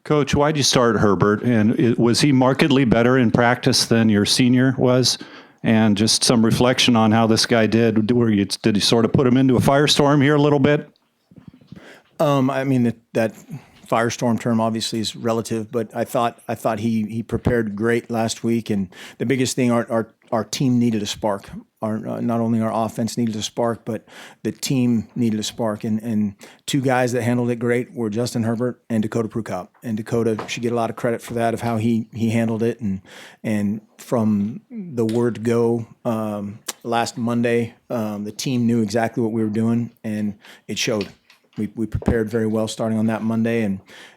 Coach, why'd you start Herbert? And was he markedly better in practice than your senior was? And just some reflection on how this guy did. Did he sort of put him into a firestorm here a little bit? I mean, that firestorm term obviously is relative, but I thought he prepared great last week. And the biggest thing, our team needed a spark. Not only our offense needed a spark, but the team needed a spark. And two guys that handled it great were Justin Herbert and Dakota Prukop. And Dakota should get a lot of credit for that, of how he handled it. And from the word go last Monday, the team knew exactly what we were doing, and it showed. We prepared very well starting on that Monday,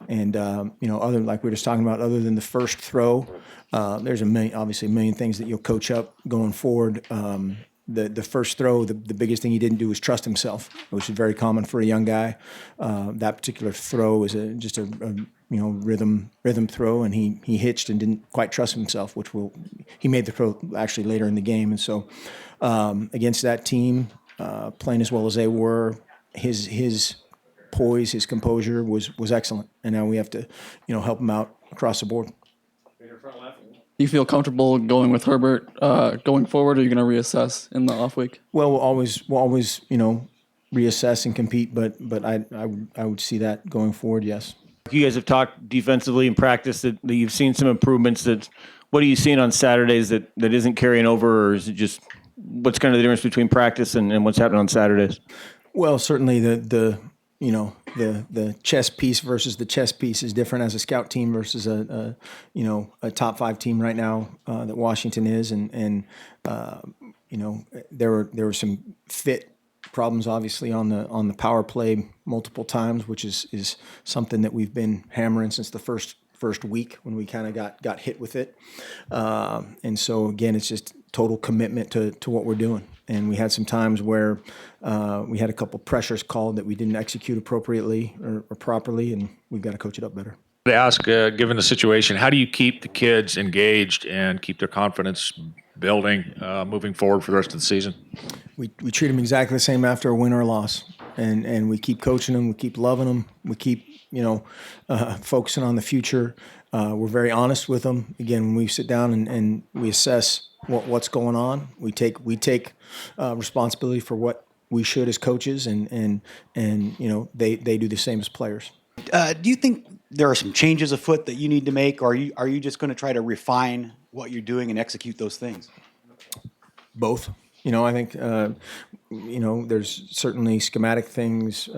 and other, like we were just talking about, other than the first throw, there's obviously a million things that you'll coach up going forward. The first throw, the biggest thing he didn't do was trust himself, which is very common for a young guy. That particular throw is just a rhythm throw, and he hitched and didn't quite trust himself, he made the throw actually later in the game. And so against that team, playing as well as they were, his poise, his composure was excellent, and now we have to help him out across the board. Do you feel comfortable going with Herbert going forward, or are you going to reassess in the off week? Well, we'll always reassess and compete, but I would see that going forward. Yes. You guys have talked defensively in practice that you've seen some improvements. What are you seeing on Saturdays that isn't carrying over, or is it just what's kind of the difference between practice and what's happening on Saturdays? Well, certainly the chess piece versus the chess piece is different as a scout team versus a top 5 team right now that Washington is, and there were some fit problems obviously on the power play multiple times, which is something that we've been hammering since the first week when we kind of got hit with it, and so again, it's just total commitment to what we're doing. And we had some times where we had a couple pressures called that we didn't execute appropriately or properly, and we've got to coach it up better. To ask, given the situation, how do you keep the kids engaged and keep their confidence building moving forward for the rest of the season? We treat them exactly the same after a win or a loss, and we keep coaching them, we keep loving them, we keep focusing on the future. We're very honest with them. Again, when we sit down and we assess what's going on, we take responsibility for what we should as coaches, and they do the same as players. Do you think there are some changes afoot that you need to make, or are you just going to try to refine what you're doing and execute those things? Both. I think there's certainly schematic things,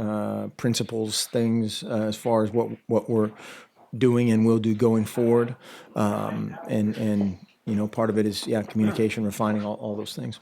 principles things as far as what we're doing and will do going forward, and part of it is communication, refining all those things.